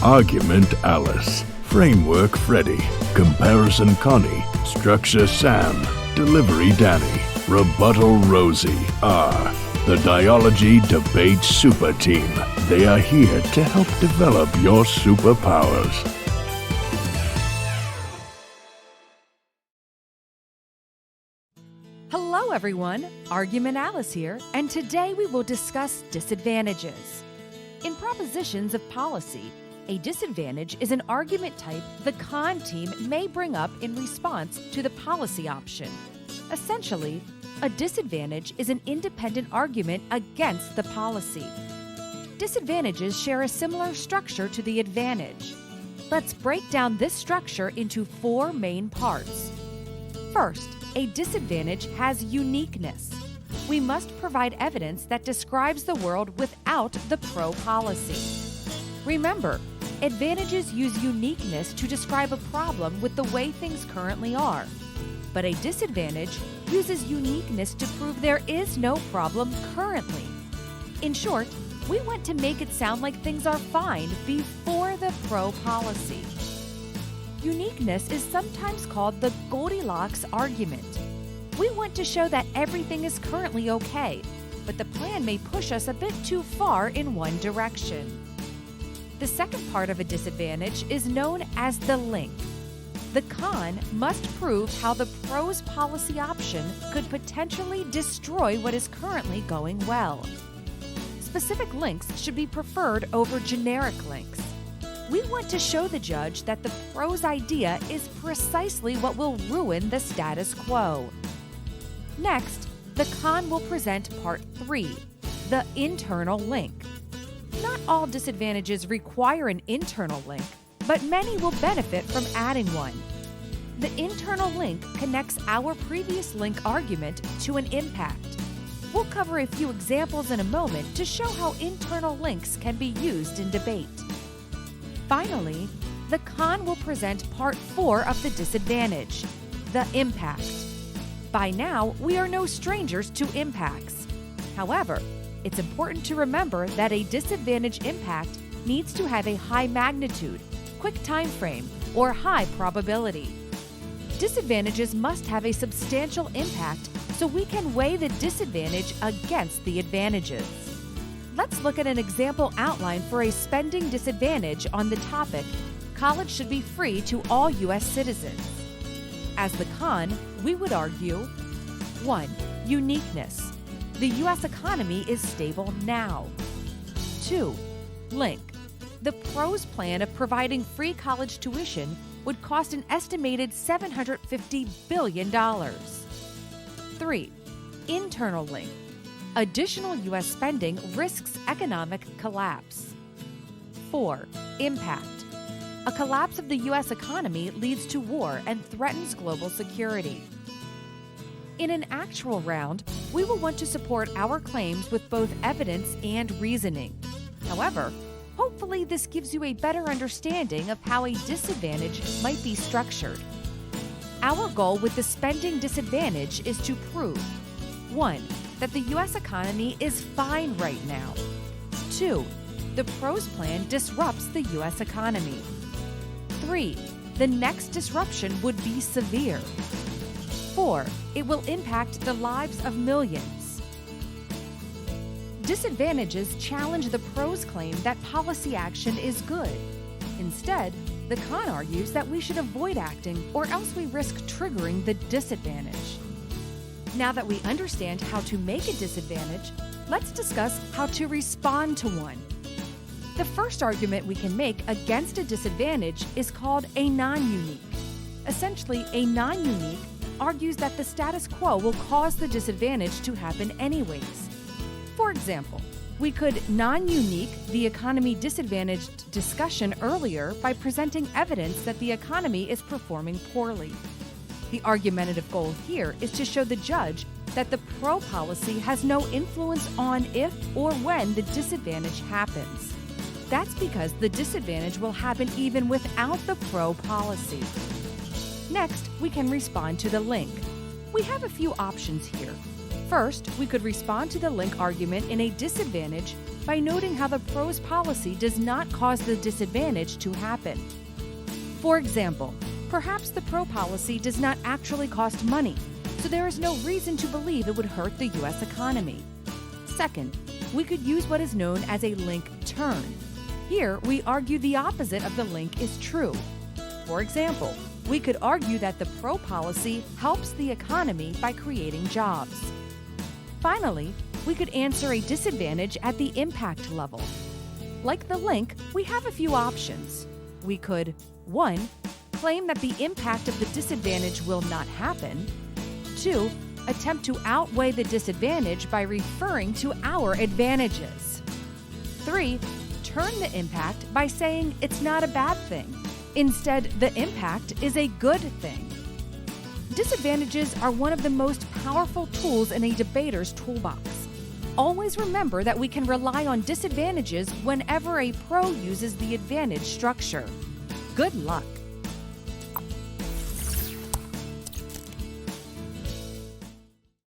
Argument Alice, Framework Freddy, Comparison Connie, Structure Sam, Delivery Danny, Rebuttal Rosie are the Dialogy Debate Super Team. They are here to help develop your superpowers. Hello everyone, Argument Alice here, and today we will discuss disadvantages. In propositions of policy, a disadvantage is an argument type the con team may bring up in response to the policy option. Essentially, a disadvantage is an independent argument against the policy. Disadvantages share a similar structure to the advantage. Let's break down this structure into 4 main parts. First, a disadvantage has uniqueness. We must provide evidence that describes the world without the pro policy. Remember, advantages use uniqueness to describe a problem with the way things currently are. But a disadvantage uses uniqueness to prove there is no problem currently. In short, we want to make it sound like things are fine before the pro policy. Uniqueness is sometimes called the Goldilocks argument. We want to show that everything is currently okay, but the plan may push us a bit too far in one direction. The second part of a disadvantage is known as the link. The con must prove how the pro's policy option could potentially destroy what is currently going well. Specific links should be preferred over generic links. We want to show the judge that the pro's idea is precisely what will ruin the status quo. Next, the con will present part 3, the internal link. Not all disadvantages require an internal link, but many will benefit from adding one. The internal link connects our previous link argument to an impact. We'll cover a few examples in a moment to show how internal links can be used in debate. Finally, the con will present part 4 of the disadvantage, the impact. By now, we are no strangers to impacts. However, it's important to remember that a disadvantage impact needs to have a high magnitude, quick time frame, or high probability. Disadvantages must have a substantial impact so we can weigh the disadvantage against the advantages. Let's look at an example outline for a spending disadvantage on the topic, college should be free to all U.S. citizens. As the con, we would argue 1. Uniqueness. The U.S. economy is stable now. 2. Link. The pro's plan of providing free college tuition would cost an estimated $750 billion. 3. Internal link. Additional U.S. spending risks economic collapse. 4. Impact. A collapse of the U.S. economy leads to war and threatens global security. In an actual round, we will want to support our claims with both evidence and reasoning. However, hopefully this gives you a better understanding of how a disadvantage might be structured. Our goal with the spending disadvantage is to prove 1. That the U.S. economy is fine right now. 2. The pro's plan disrupts the U.S. economy. 3. The next disruption would be severe. 4. It will impact the lives of millions. Disadvantages challenge the pro's claim that policy action is good. Instead, the con argues that we should avoid acting or else we risk triggering the disadvantage. Now that we understand how to make a disadvantage, let's discuss how to respond to one. The first argument we can make against a disadvantage is called a non-unique. Essentially, a non-unique argues that the status quo will cause the disadvantage to happen anyways. For example, we could non-unique the economy disadvantaged discussion earlier by presenting evidence that the economy is performing poorly. The argumentative goal here is to show the judge that the pro policy has no influence on if or when the disadvantage happens. That's because the disadvantage will happen even without the pro policy. Next, we can respond to the link. We have a few options here. First, we could respond to the link argument in a disadvantage by noting how the pro's policy does not cause the disadvantage to happen. For example, perhaps the pro policy does not actually cost money, so there is no reason to believe it would hurt the U.S. economy. Second, we could use what is known as a link turn. Here, we argue the opposite of the link is true. For example, we could argue that the pro policy helps the economy by creating jobs. Finally, we could answer a disadvantage at the impact level. Like the link, we have a few options. We could 1. Claim that the impact of the disadvantage will not happen. 2. Attempt to outweigh the disadvantage by referring to our advantages. 3. Turn the impact by saying it's not a bad thing. Instead, the impact is a good thing. Disadvantages are one of the most powerful tools in a debater's toolbox. Always remember that we can rely on disadvantages whenever a pro uses the advantage structure. Good luck!